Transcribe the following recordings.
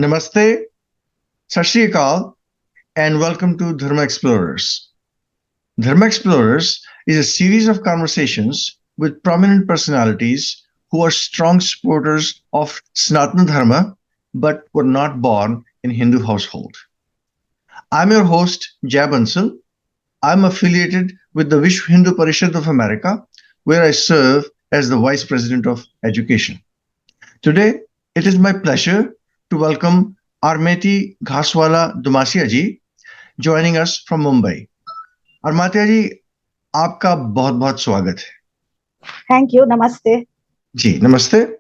Namaste, Sat Shri Akal, and welcome to Dharma Explorers. Dharma Explorers is a series of conversations with prominent personalities who are strong supporters of Sanatan Dharma but were not born in Hindu household. I'm your host, Jay Bansal. I'm affiliated with the Vishwa Hindu Parishad of America, where I serve as the Vice President of Education. Today, it is my pleasure to welcome Armaity Ghasvala Dumasia ji, joining us from Mumbai. Armaity ji, आपका बहुत बहुत स्वागत है. Thank you. Namaste. Ji, namaste.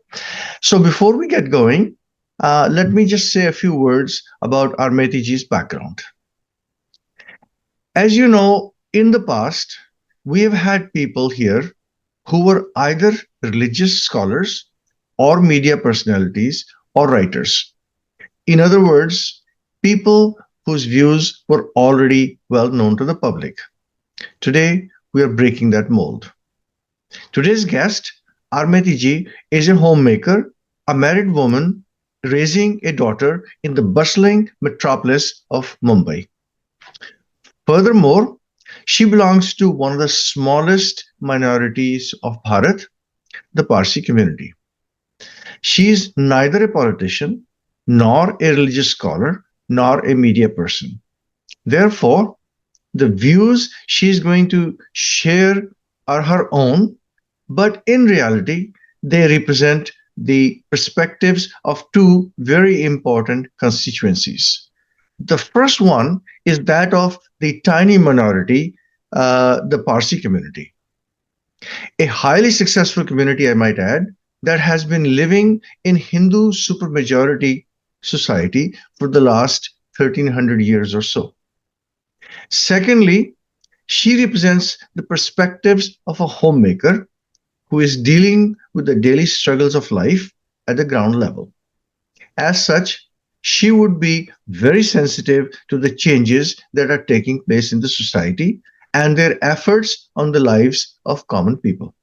So before we get going, let me just say a few words about Armaity ji's background. As you know, in the past, we have had people here who were either religious scholars or media personalities or writers. In other words, people whose views were already well known to the public. Today, we are breaking that mold. Today's guest, Armaity ji, is a homemaker, a married woman raising a daughter in the bustling metropolis of Mumbai. Furthermore, she belongs to one of the smallest minorities of Bharat, the Parsi community. She is neither a politician, nor a religious scholar, nor a media person. Therefore, the views she is going to share are her own, but in reality, they represent the perspectives of two very important constituencies. The first one is that of the tiny minority, the Parsi community, a highly successful community, I might add, that has been living in Hindu supermajority society for the last 1300 years or so. Secondly, she represents the perspectives of a homemaker who is dealing with the daily struggles of life at the ground level. As such, she would be very sensitive to the changes that are taking place in the society and their efforts on the lives of common people.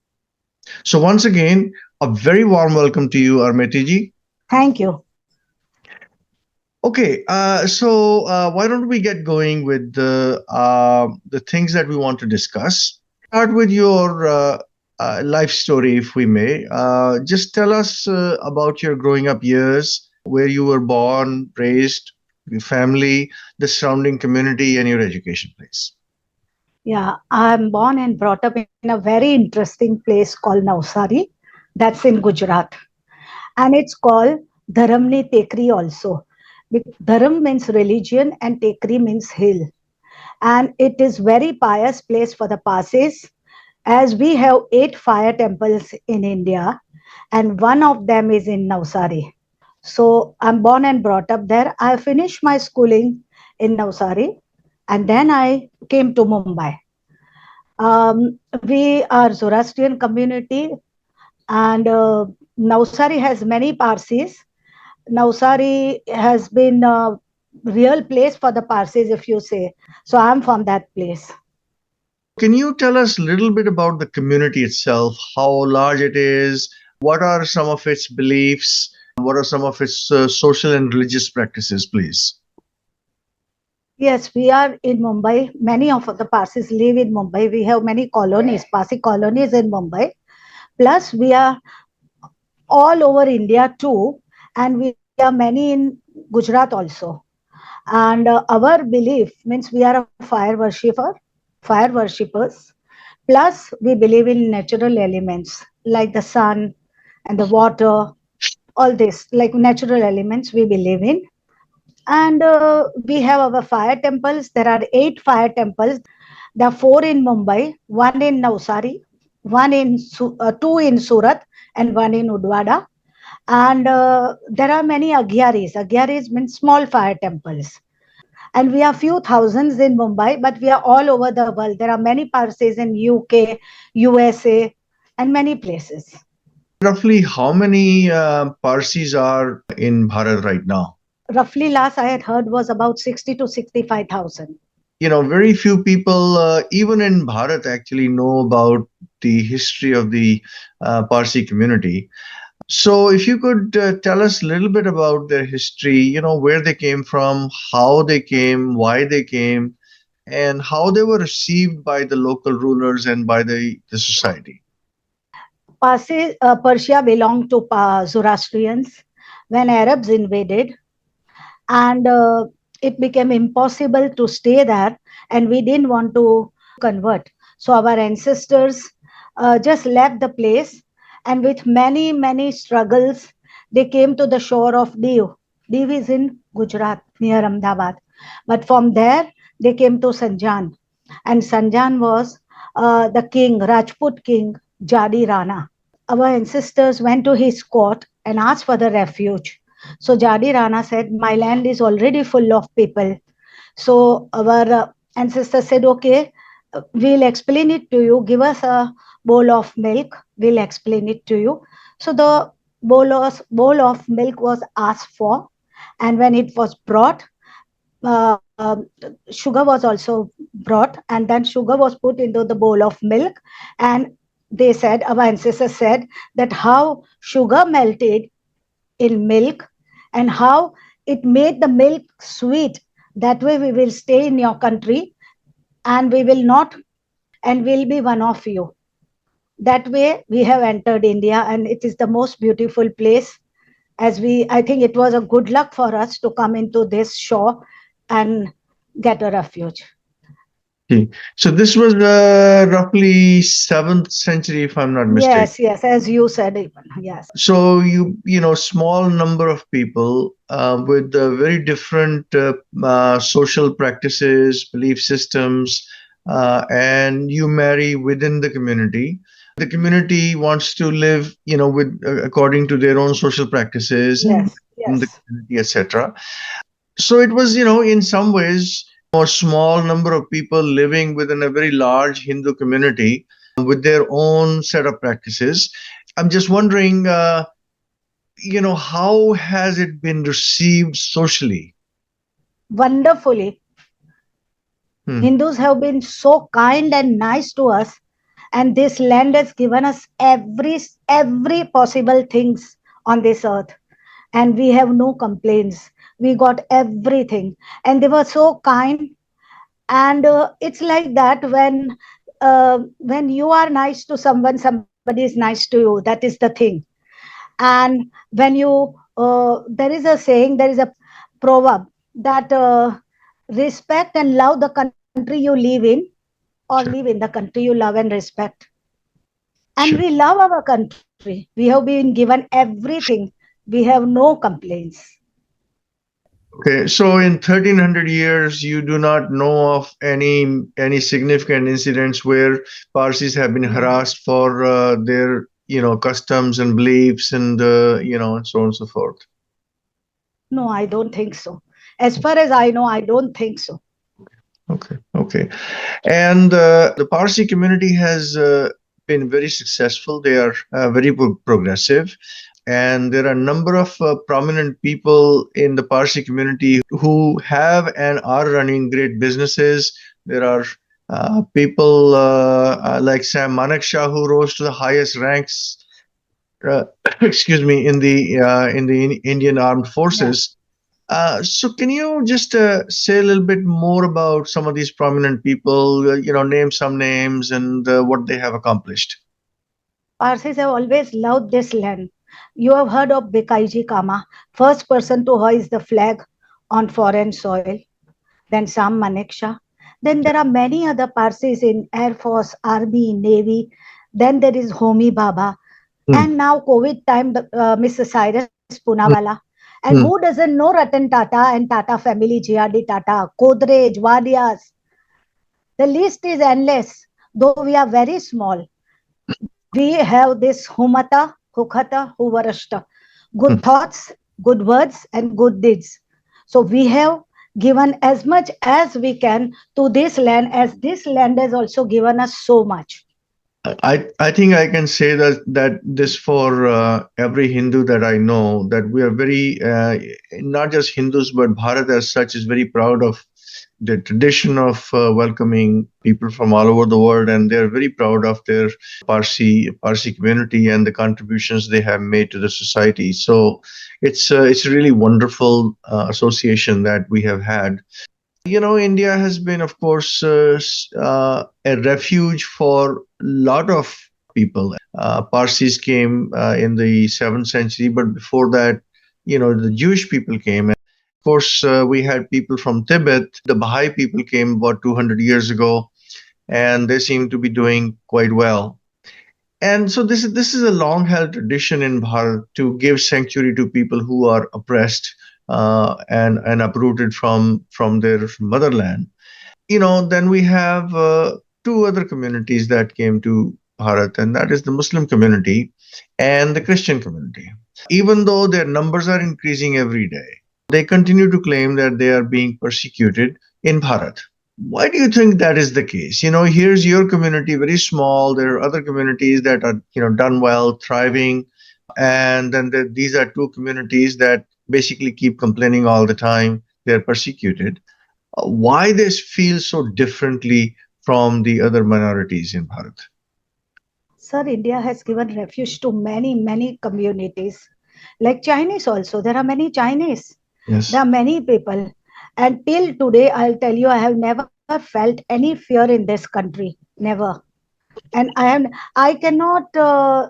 So once again, a very warm welcome to you, Armaity ji. Thank you. Okay, so why don't we get going with the things that we want to discuss? Start with your life story, if we may. Just tell us about your growing up years, where you were born, raised, your family, the surrounding community, and your education place. Yeah, I'm born and brought up in a very interesting place called Navsari. That's in Gujarat. And it's called Dharamni Tekri also. Dharam means religion and Tekri means hill. And it is very pious place for the Parsis, as we have 8 fire temples in India and one of them is in Navsari. So I'm born and brought up there. I finished my schooling in Navsari and then I came to Mumbai. We are Zoroastrian community and Navsari has many Parsis. Navsari has been a real place for the Parsis, if you say. So I'm from that place. Can you tell us a little bit about the community itself, how large it is, what are some of its beliefs, what are some of its social and religious practices, please? Yes, we are in Mumbai. Many of the Parsis live in Mumbai. We have many colonies, Parsi colonies in Mumbai. Plus, we are all over India too, and we are many in Gujarat also. And our belief means we are a fire worshippers. Plus, we believe in natural elements like the sun and the water, all this, like natural elements we believe in. And we have our fire temples. There are 8 fire temples. There are 4 in Mumbai, one in Navsari, two in Surat, and one in Udwada. And there are many agyaris. Agyaris means small fire temples. And we are few thousands in Mumbai, but we are all over the world. There are many Parsis in UK, USA, and many places. Roughly how many Parsis are in Bharat right now? Roughly, last I had heard was about 60 to 65,000. Very few people, even in Bharat, actually know about the history of the Parsi community. So, if you could tell us a little bit about their history, where they came from, how they came, why they came, and how they were received by the local rulers and by the society. Persia belonged to Zoroastrians. When Arabs invaded, and it became impossible to stay there, and we didn't want to convert, so our ancestors just left the place, and with many struggles they came to the shore of Diu is in Gujarat near Ahmedabad, but from there they came to Sanjan, and Sanjan was the king, Rajput king Jadi Rana. Our ancestors went to his court and asked for the refuge. So Jadi Rana said, my land is already full of people. So our ancestors said, okay, we'll explain it to you. Give us a bowl of milk. We'll explain it to you. So the bowl of milk was asked for. And when it was brought, uh, sugar was also brought. And then sugar was put into the bowl of milk. And they said, our ancestors said, that how sugar melted in milk and how it made the milk sweet. That way we will stay in your country and we will not, and we'll be one of you. That way we have entered India, and it is the most beautiful place. As we, I think it was a good luck for us to come into this shore and get a refuge. Okay. So this was roughly 7th century, if I'm not mistaken. Yes, as you said, even. Yes. So small number of people with very different social practices, belief systems, and you marry within the community. The community wants to live, with according to their own social practices and Yes, in the yes. community, etc. So it was, in some ways, a small number of people living within a very large Hindu community with their own set of practices. I'm just wondering, how has it been received socially? Wonderfully. Hmm. Hindus have been so kind and nice to us, and this land has given us every possible things on this earth, and we have no complaints. We got everything, and they were so kind. And it's like that when you are nice to someone, somebody is nice to you. That is the thing. And when you there is a saying, there is a proverb that respect and love the country you live in, or live Sure. in the country you love and respect. And Sure. we love our country. We have been given everything. We have no complaints. Okay, so in 1300 years, you do not know of any significant incidents where Parsis have been harassed for their customs and beliefs and and so on and so forth. No, I don't think so. As far as I know, I don't think so. Okay, okay. And the Parsi community has been very successful. They are very progressive. And there are a number of prominent people in the Parsi community who have and are running great businesses. There are people like Sam Manekshaw who rose to the highest ranks, uh, excuse me, in the Indian Armed Yeah. Forces. So can you just say a little bit more about some of these prominent people, name some names and what they have accomplished? Parsis have always loved this land. You have heard of Bikaiji Kama, first person to hoist the flag on foreign soil. Then Sam Manekshaw. Then there are many other Parsis in Air Force, Army, Navy. Then there is Homi Baba. Hmm, And now COVID time, Mr. Cyrus hmm, Punawala. And who hmm. doesn't know Ratan Tata and Tata family, GRD Tata, Godrej, Wadias? The list is endless. Though we are very small, we have this Humata, Hukhata, Huvarashta. Good Hmm. thoughts, good words, and good deeds. So we have given as much as we can to this land, as this land has also given us so much. I think I can say that this for every Hindu that I know, that we are very not just Hindus but Bharat as such is very proud of the tradition of welcoming people from all over the world, and they're very proud of their Parsi community and the contributions they have made to the society. So it's a really wonderful association that we have had. India has been, of course, a refuge for a lot of people. Parsis came in the 7th century, but before that, the Jewish people came. And of course, we had people from Tibet. The Baha'i people came about 200 years ago, and they seem to be doing quite well. And so this is a long held tradition in Bharat to give sanctuary to people who are oppressed and uprooted from their motherland. Then we have two other communities that came to Bharat, and that is the Muslim community and the Christian community. Even though their numbers are increasing every day, they continue to claim that they are being persecuted in Bharat. Why do you think that is the case? Here's your community, very small. There are other communities that are, done well, thriving. And then these are two communities that basically keep complaining all the time. They're persecuted. Why they feel so differently from the other minorities in Bharat? Sir, India has given refuge to many, many communities. Like Chinese also. There are many Chinese. Yes. There are many people. And till today, I'll tell you, I have never felt any fear in this country. Never. And I cannot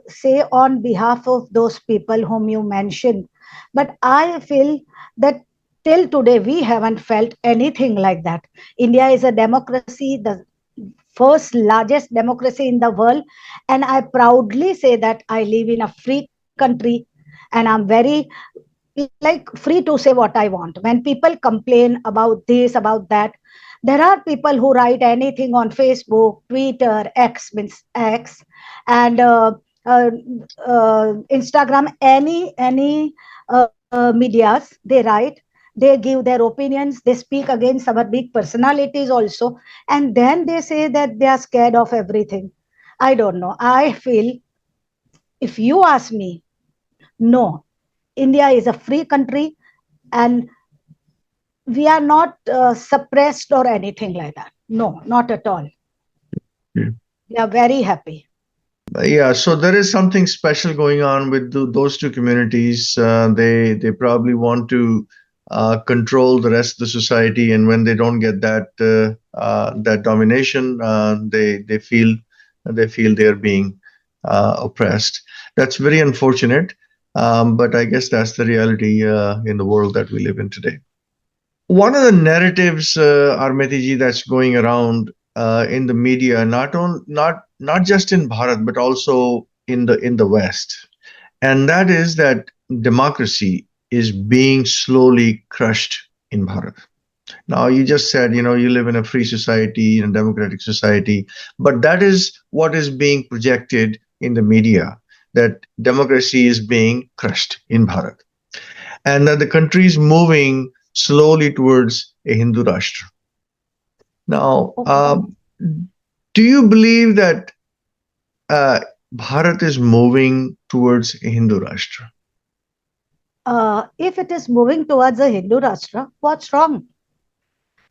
say on behalf of those people whom you mentioned, but I feel that till today we haven't felt anything like that. India is a democracy, the first largest democracy in the world, and I proudly say that I live in a free country, and I'm very like free to say what I want. When people complain about this, about that, there are people who write anything on Facebook, Twitter, X means X, and uh, Instagram, any medias they write. They give their opinions. They speak against our big personalities also, and then they say that they are scared of everything. I don't know. I feel, if you ask me, no, India is a free country, and we are not suppressed or anything like that. No, not at all. Yeah. We are very happy. Yeah, so there is something special going on with those two communities. They probably want to control the rest of the society, and when they don't get that domination, they feel they are being oppressed. That's very unfortunate, but I guess that's the reality in the world that we live in today. One of the narratives, Armaity ji, that's going around in the media, not just in Bharat but also in the West, and that is that democracy is being slowly crushed in Bharat. Now, you just said, you live in a free society, in a democratic society, but that is what is being projected in the media, that democracy is being crushed in Bharat, and that the country is moving slowly towards a Hindu Rashtra. Now, Okay. do you believe that Bharat is moving towards a Hindu Rashtra? If it is moving towards a Hindu Rashtra, what's wrong?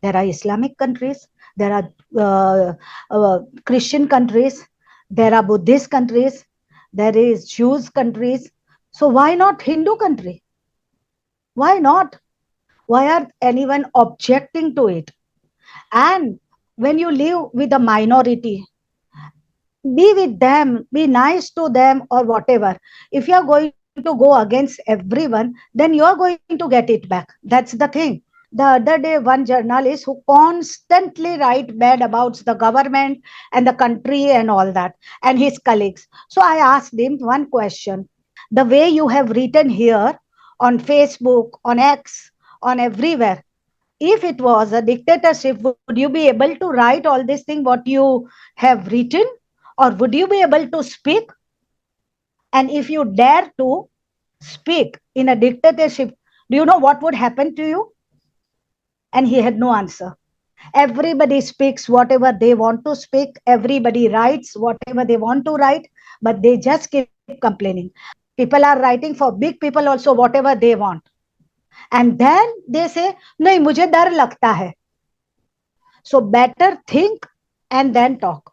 There are Islamic countries, there are Christian countries, there are Buddhist countries, there is Jews countries. So why not Hindu country? Why not? Why are anyone objecting to it? And when you live with a minority, be with them, be nice to them, or whatever. If you are going to go against everyone, then you are going to get it back. That's the thing. The other day, one journalist who constantly write bad about the government and the country and all that, and his colleagues. So I asked him one question. The way you have written here on Facebook, on X, on everywhere, if it was a dictatorship, would you be able to write all this thing what you have written, or would you be able to speak? And if you dare to speak in a dictatorship, do you know what would happen to you? And he had no answer. Everybody speaks whatever they want to speak, everybody writes whatever they want to write, but they just keep complaining. People are writing for big people also whatever they want, and then they say, नहीं मुझे डर लगता है. So better think and then talk.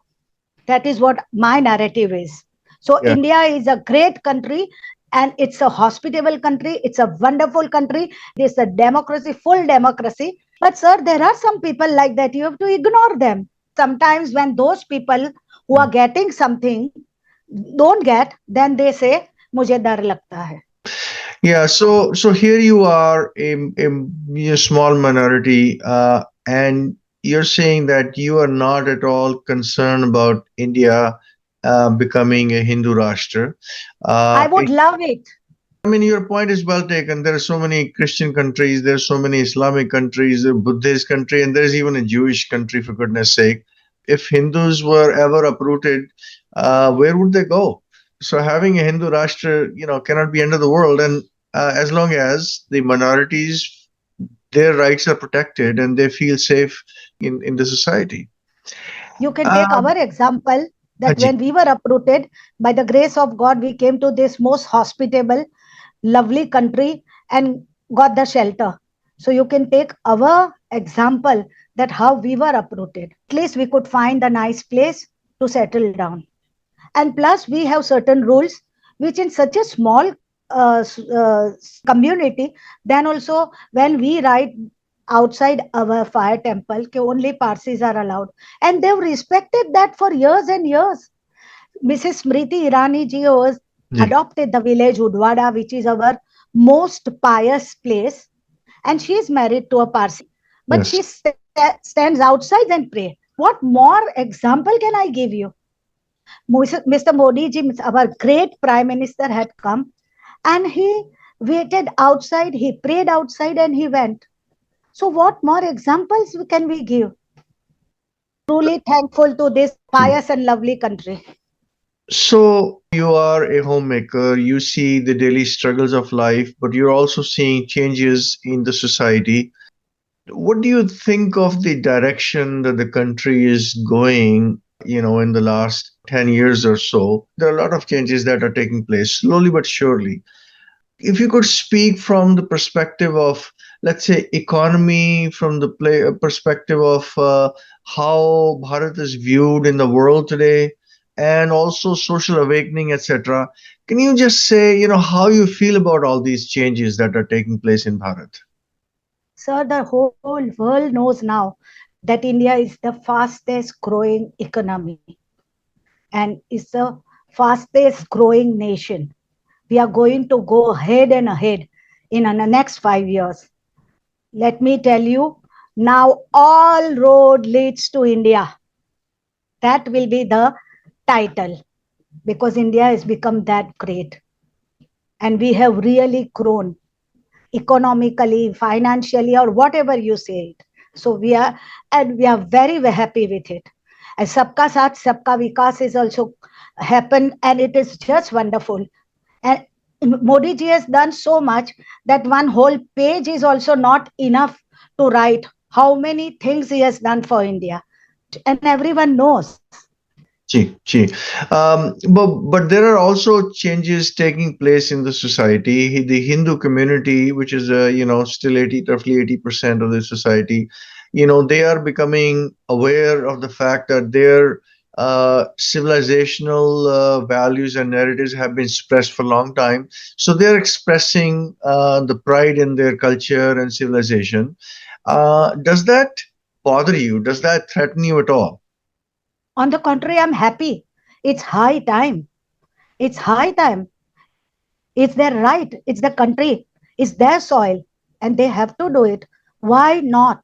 That is what my narrative is. So Yeah. India is a great country, and it's a hospitable country. It's a wonderful country. It's a democracy, full democracy. But sir, there are some people like that. You have to ignore them. Sometimes when those people who are getting something don't get, then they say, मुझे डर लगता है. Yeah, so here you are a small minority, and you're saying that you are not at all concerned about India becoming a Hindu Rashtra. I would love it. I mean, your point is well taken. There are so many Christian countries, there's so many Islamic countries, a Buddhist country, and there's even a Jewish country, for goodness sake. If Hindus were ever uprooted, where would they go? So having a Hindu Rashtra, cannot be end of the world. And as long as the minorities, their rights are protected and they feel safe in the society. You can take Um, our example that Haji, when we were uprooted, by the grace of God, we came to this most hospitable, lovely country and got the shelter. So you can take our example that how we were uprooted. At least we could find a nice place to settle down. And plus, we have certain rules which, in such a small community, then also when we write outside our fire temple, only Parsis are allowed. And they've respected that for years and years. Mrs. Smriti Irani ji was ji, adopted the village Udwada, which is our most pious place, and she is married to a Parsi, but yes. she stands outside and pray. What more example can I give you? Mr. Modi ji, our great prime minister, had come and he waited outside, he prayed outside and he went. So, what more examples can we give? Truly thankful to this pious and lovely country. So you are a homemaker, you see the daily struggles of life, but you're also seeing changes in the society. What do you think of the direction that the country is going, in the last 10 years or so? There are a lot of changes that are taking place slowly but surely. If you could speak from the perspective of, let's say, economy, from the perspective of how Bharat is viewed in the world today, and also social awakening, etc., can you just say, how you feel about all these changes that are taking place in Bharat? Sir, the whole world knows now that India is the fastest growing economy and is the fastest growing nation. We are going to go ahead and ahead in the next 5 years. Let me tell you, now all road leads to India. That will be the title because India has become that great. And we have really grown economically, financially, or whatever you say it. So we are very, very happy with it. And Sabka Saath, Sabka Vikas is also happened, and it is just wonderful. And Modi ji has done so much that one whole page is also not enough to write how many things he has done for India. And everyone knows. Gee. But there are also changes taking place in the society. The Hindu community, which is still roughly 80% of the society, they are becoming aware of the fact that their civilizational values and narratives have been suppressed for a long time. So they're expressing the pride in their culture and civilization. Does that bother you? Does that threaten you at all? On the contrary, I'm happy. It's high time. It's high time. It's their right. It's the country. It's their soil. And they have to do it. Why not?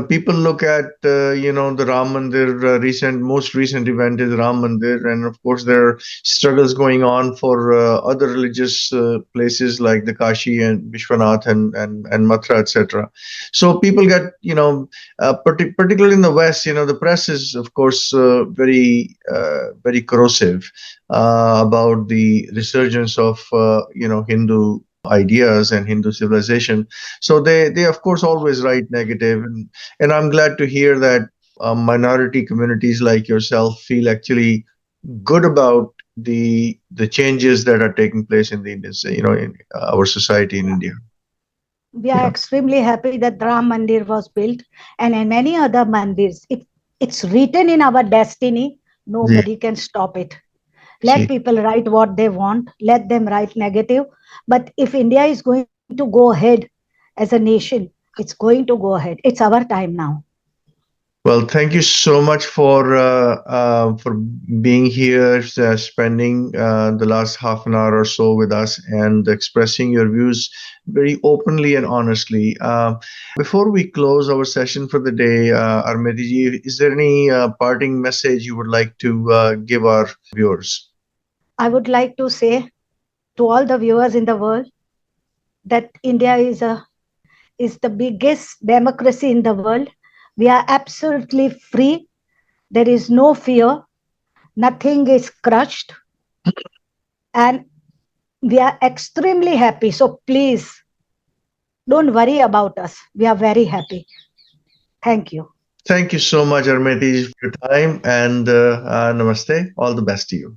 People look at the Ram Mandir. Most recent event is Ram Mandir, and of course there are struggles going on for other religious places like the Kashi and Vishwanath and Mathura, etc. So people get particularly in the West, the press is of course very corrosive about the resurgence of Hindu ideas and Hindu civilization. So they of course always write negative, and I'm glad to hear that minority communities like yourself feel actually good about the changes that are taking place in the Indian, in our society in India. We are Yeah. extremely happy that Ram Mandir was built, and in many other mandirs. It's written in our destiny. Yeah. Nobody can stop it. Let See. people write what they want. Let them write negative. But if India is going to go ahead as a nation, it's going to go ahead. It's our time now. Well, thank you so much for being here, spending the last half an hour or so with us, and expressing your views very openly and honestly. Before we close our session for the day, Armaity ji, is there any parting message you would like to give our viewers? I would like to say to all the viewers in the world that India is the biggest democracy in the world. We are absolutely free. There is no fear. Nothing is crushed, and we are extremely happy. So please don't worry about us. We are very happy. Thank you. Thank you so much, Armaity, for your time, and namaste. All the best to you.